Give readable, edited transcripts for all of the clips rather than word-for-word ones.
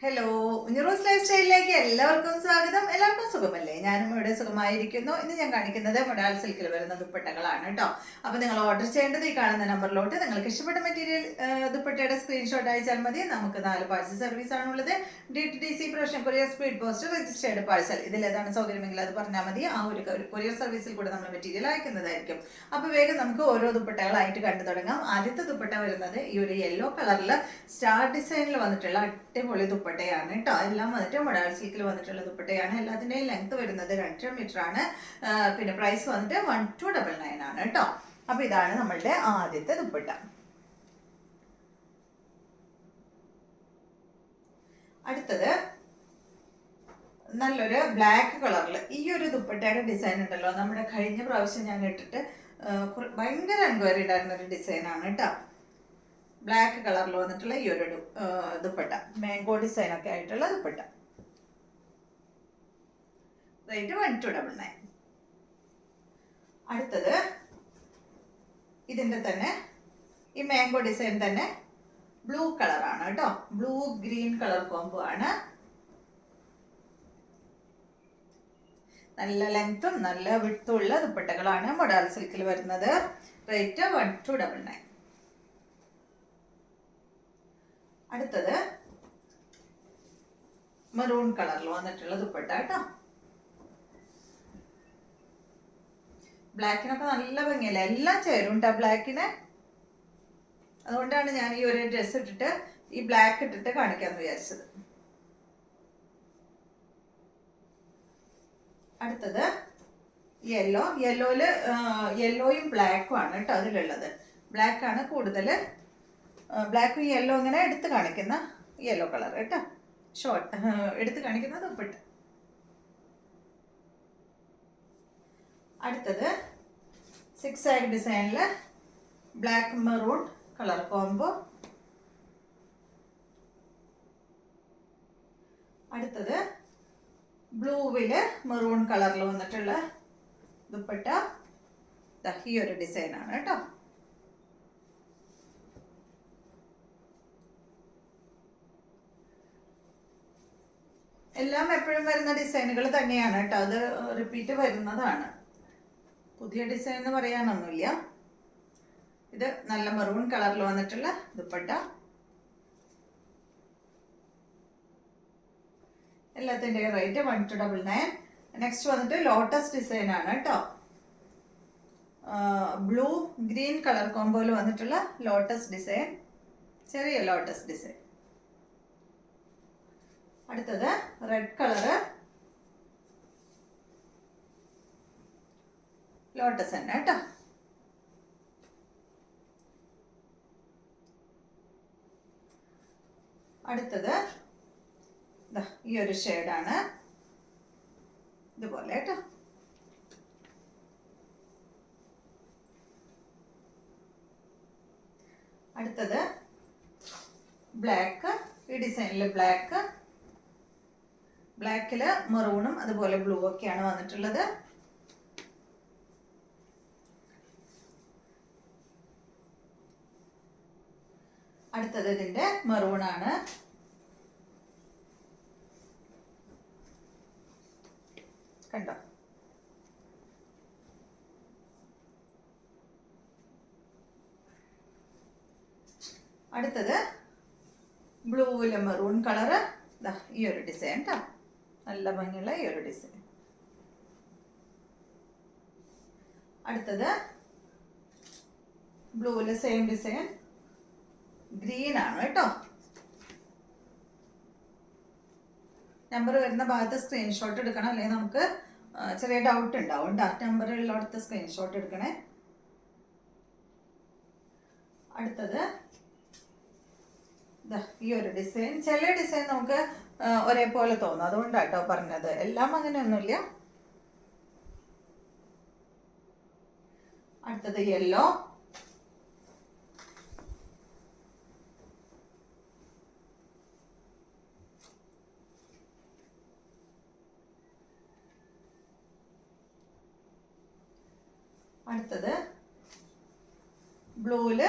Hello, ഉഞ്ഞറോസ് life സ്റ്റൈലിലേക്ക് എല്ലാവർക്കും സ്വാഗതം. എല്ലാവർക്കും സുഖമല്ലേ? ഞാനും ഇവിടെ സുഖമായിരിക്കുന്നു. ഇന്ന് ഞാൻ കാണിക്കുന്നത് മൊഡാൾ സിൽക്കിൽ വരുന്ന ദുപ്പട്ടകളാണ് കേട്ടോ. അപ്പോൾ നിങ്ങൾ ഓർഡർ ചെയ്യേണ്ടത് ഈ കാണുന്ന നമ്പറിലോട്ട് നിങ്ങൾക്ക് ഇഷ്ടപ്പെട്ട മെറ്റീരിയൽ ദുപ്പട്ടയുടെ സ്ക്രീൻഷോട്ട് അയച്ചാൽ മതി. നമുക്ക് 4 പാഴ്സൽ സർവീസ് ആണുള്ളത്. DTDC profession courier speed post registered parcel. ഇതിൽ ഏതാണ് സൗകര്യമെങ്കിൽ അത് പറഞ്ഞാൽ മതി. ആ ഒരു കൊറിയർ സർവീസിൽ കൂടെ നമ്മൾ മെറ്റീരിയൽ അയക്കുന്നതായിരിക്കും. അപ്പോൾ വേഗം നമുക്ക് ഓരോ ദുപ്പട്ടകളായിട്ട് കണ്ടു തുടങ്ങാം. ആദ്യത്തെ ദുപ്പട്ട വരുന്നത് ഈ ഒരു യെല്ലോ കളറിൽ സ്റ്റാർ ഡിസൈനിൽ വന്നിട്ടുള്ള അടിപൊളി ദുപ്പട്ടയാണ് കേട്ടോ. എല്ലാം വന്നിട്ട് മൊഡാൾ സിൽക്കിൽ വന്നിട്ടുള്ള ദുപ്പട്ടയാണ്. എല്ലാത്തിൻ്റെയും ലെങ്ത് വരുന്നത് 2.5 മീറ്റർ ആണ്. പിന്നെ പ്രൈസ് വന്നിട്ട് 1299 ആണ് കേട്ടോ. അപ്പൊ ഇതാണ് നമ്മളുടെ ആദ്യത്തെ ദുപ്പട്ട. അടുത്തത് നല്ലൊരു ബ്ലാക്ക് കളറിൽ ഈ ഒരു ദുപ്പട്ടയുടെ ഡിസൈൻ ഉണ്ടല്ലോ, നമ്മുടെ കഴിഞ്ഞ പ്രാവശ്യം ഞാൻ ഇട്ടിട്ട് ഭയങ്കര എൻക്വയറി ഉണ്ടായിരുന്ന ഒരു ഡിസൈനാണ് കേട്ടോ. ബ്ലാക്ക് കളറിൽ വന്നിട്ടുള്ള ഈ ഒരു ദുപ്പട്ട, മാംഗോ ഡിസൈൻ ഒക്കെ ആയിട്ടുള്ള ദുപ്പട്ട. റേറ്റ് 1299. അടുത്തത് ഇതിന്റെ തന്നെ ഈ മാംഗോ ഡിസൈൻ തന്നെ ബ്ലൂ കളറാണ് കേട്ടോ. ബ്ലൂ ഗ്രീൻ കളർ കോംബോ ആണ്. നല്ല ലെങ്ത്തും നല്ല വിഡ്ത്തും ഉള്ള ദുപ്പട്ടകളാണ് മൊഡാൾ സിൽക്കിൽ വരുന്നത്. റേറ്റ് 1299. അടുത്തത് മെറൂൺ കളറിൽ വന്നിട്ടുള്ള ദുപ്പട്ട കേട്ടോ. ബ്ലാക്കിനൊക്കെ നല്ല ഭംഗിയല്ലേ, എല്ലാം ചേരും കേട്ടോ ബ്ലാക്കിന്. അതുകൊണ്ടാണ് ഞാൻ ഈ ഒരു ഡ്രസ് ഇട്ടിട്ട് ഈ ബ്ലാക്ക് ഇട്ടിട്ട് കാണിക്കാന്ന് വിചാരിച്ചത്. അടുത്തത് യെല്ലോ. യെല്ലോയും ബ്ലാക്കും ആണ് കേട്ടോ അതിലുള്ളത്. ബ്ലാക്ക് ആണ് കൂടുതൽ. ബ്ലാക്കും യെല്ലോ ഇങ്ങനെ എടുത്ത് കാണിക്കുന്ന യെല്ലോ കളർ കേട്ടോ. ഷോർട്ട് എടുത്ത് കാണിക്കുന്ന ദുപ്പട്ട. അടുത്തത് 6 സൈഡ് ഡിസൈനിൽ ബ്ലാക്ക് മെറൂൺ കളർ കോംബോ. അടുത്തത് ബ്ലൂവില് മെറൂൺ കളറിൽ വന്നിട്ടുള്ള ദുപ്പട്ട. ഈ ഒരു ഡിസൈനാണ് കേട്ടോ. എല്ലാം എപ്പോഴും വരുന്ന ഡിസൈനുകൾ തന്നെയാണ് കേട്ടോ. അത് റിപ്പീറ്റ് വരുന്നതാണ്. പുതിയ ഡിസൈൻ എന്ന് പറയാനൊന്നുമില്ല. ഇത് നല്ല മെറൂൺ കളറിൽ വന്നിട്ടുള്ള ദുപ്പട്ട. എല്ലാത്തിൻ്റെ റേറ്റ് 1299. നെക്സ്റ്റ് വന്നിട്ട് ലോട്ടസ് ഡിസൈൻ ആണ് കേട്ടോ. ബ്ലൂ ഗ്രീൻ കളർ കോംബോയിൽ വന്നിട്ടുള്ള ലോട്ടസ് ഡിസൈൻ, ചെറിയ ലോട്ടസ് ഡിസൈൻ. അടുത്തത് റെഡ് കളറ് ലോട്ടസ് തന്നെ കേട്ടോ. അടുത്തത് ഈ ഒരു ഷെയ്ഡാണ്, ഇതുപോലെ കേട്ടോ. അടുത്തത് ബ്ലാക്ക്. ഈ ഡിസൈനിൽ ബ്ലാക്കില് മെറൂണും അതുപോലെ ബ്ലൂ ഒക്കെയാണ് വന്നിട്ടുള്ളത്. അടുത്തത് ഇതിന്റെ മെറൂൺ ആണ്. കണ്ടോ? അടുത്തത് ബ്ലൂവിലെ മെറൂൺ കളറ്. ഈ ഒരു ഡിസൈൻ കേട്ടോ, നല്ല ഭംഗിയുള്ള ഈ ഒരു ഡിസൈൻ. അടുത്തത് ബ്ലൂവിലെ സെയിം ഡിസൈൻ, ഗ്രീൻ ആണ് കേട്ടോ. നമ്പർ വരുന്ന ഭാഗത്ത് സ്ക്രീൻഷോട്ട് എടുക്കണം, അല്ലെങ്കിൽ നമുക്ക് ചെറിയ ഡൗട്ട് ഉണ്ടാവും കേട്ടോ. നമ്പർ ഉള്ളിടത്ത് സ്ക്രീൻഷോട്ട് എടുക്കണേ. അടുത്തത് ഈ ഒരു ഡിസൈൻ. ചില ഡിസൈൻ നമുക്ക് ഒരേപോലെ തോന്നും, അതുകൊണ്ടാട്ടോ പറഞ്ഞത്. എല്ലാം അങ്ങനെയൊന്നുമില്ല. അടുത്തത് യെല്ലോ. അടുത്തത് ബ്ലൂവില്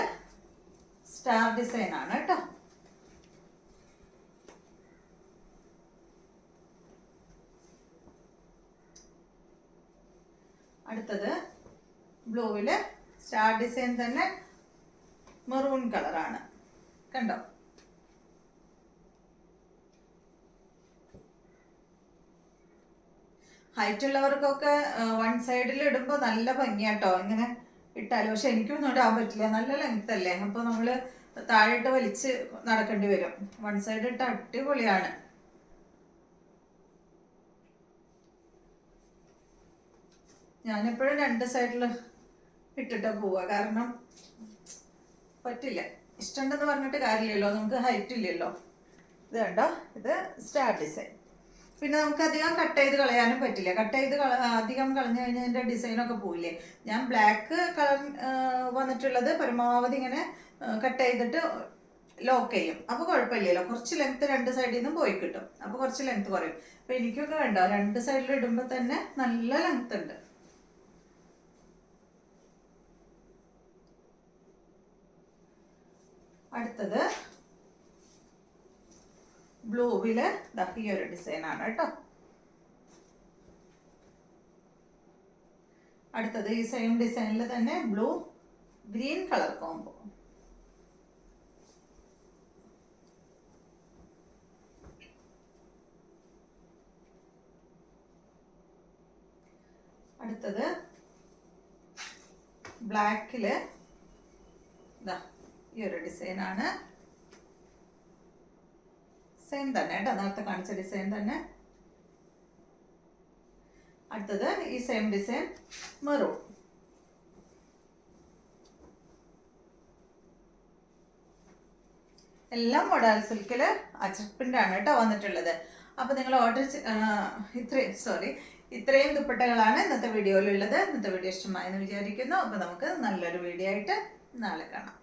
സ്റ്റാർ ഡിസൈൻ ആണ് കേട്ടോ. അടുത്തത് ബ്ലൂവില് സ്റ്റാർ ഡിസൈൻ തന്നെ മെറൂൺ കളറാണ്, കണ്ടോ? ഹൈറ്റ് ഉള്ളവർക്കൊക്കെ വൺ സൈഡിൽ ഇടുമ്പോൾ നല്ല ഭംഗിയാട്ടോ ഇങ്ങനെ ഇട്ടാലും. പക്ഷെ എനിക്കൊന്നും ഇടാൻ പറ്റില്ല, നല്ല ലെങ്ത് അല്ലേ. അപ്പോൾ നമ്മൾ താഴെയിട്ട് വലിച്ച് നടക്കേണ്ടി വരും. വൺ സൈഡ് ഇട്ട് അടിപൊളിയാണ്. ഞാനെപ്പോഴും രണ്ട് സൈഡിൽ ഇട്ടിട്ട് പോവുക, കാരണം പറ്റില്ല. ഇഷ്ടമുണ്ടെന്ന് പറഞ്ഞിട്ട് കാര്യമില്ലല്ലോ, നമുക്ക് ഹൈറ്റ് ഇല്ലല്ലോ. ഇത് കണ്ടോ, ഇത് സ്റ്റാർ ഡിസൈൻ. പിന്നെ നമുക്ക് അധികം കട്ട് ചെയ്ത് കളയാനും പറ്റില്ല. കട്ട് ചെയ്ത് അധികം കളഞ്ഞു കഴിഞ്ഞാൽ അതിൻ്റെ ഡിസൈനൊക്കെ പോയില്ലേ. ഞാൻ ബ്ലാക്ക് കളർ വന്നിട്ടുള്ളത് പരമാവധി ഇങ്ങനെ കട്ട് ചെയ്തിട്ട് ലോക്ക് ചെയ്യും. അപ്പോൾ കുഴപ്പമില്ലല്ലോ, കുറച്ച് ലെങ്ത്ത് രണ്ട് സൈഡിൽ നിന്നും പോയി കിട്ടും. അപ്പോൾ കുറച്ച് ലെങ്ത്ത് കുറയും. അപ്പോൾ എനിക്കൊക്കെ വേണ്ട, രണ്ട് സൈഡിൽ ഇടുമ്പോൾ തന്നെ നല്ല ലെങ്ത്ത് ഉണ്ട്. അടുത്തത് ബ്ലൂവില് ഈ ഒരു ഡിസൈൻ ആണ് കേട്ടോ. അടുത്തത് ഈ സെയിം ഡിസൈനിൽ തന്നെ ബ്ലൂ ഗ്രീൻ കളർ കോംബോ. അടുത്തത് ബ്ലാക്കില് ഈ ഒരു ഡിസൈൻ ആണ്. സെയിം തന്നെ കേട്ടോ, നേരത്തെ കാണിച്ച ഡിസൈൻ തന്നെ. അടുത്തത് ഈ സെയിം ഡിസൈൻ മെറൂൺ. എല്ലാം മോഡൽ സിൽക്കിൽ അച്ചപ്പിൻ്റെ ആണ് കേട്ടോ വന്നിട്ടുള്ളത്. അപ്പോൾ നിങ്ങൾ ഇത്രയും ദുപ്പട്ടകളാണ് ഇന്നത്തെ വീഡിയോയിലുള്ളത്. ഇന്നത്തെ വീഡിയോ ഇഷ്ടമായെന്ന് വിചാരിക്കുന്നു. അപ്പോൾ നമുക്ക് നല്ലൊരു വീഡിയോ ആയിട്ട് നാളെ കാണാം.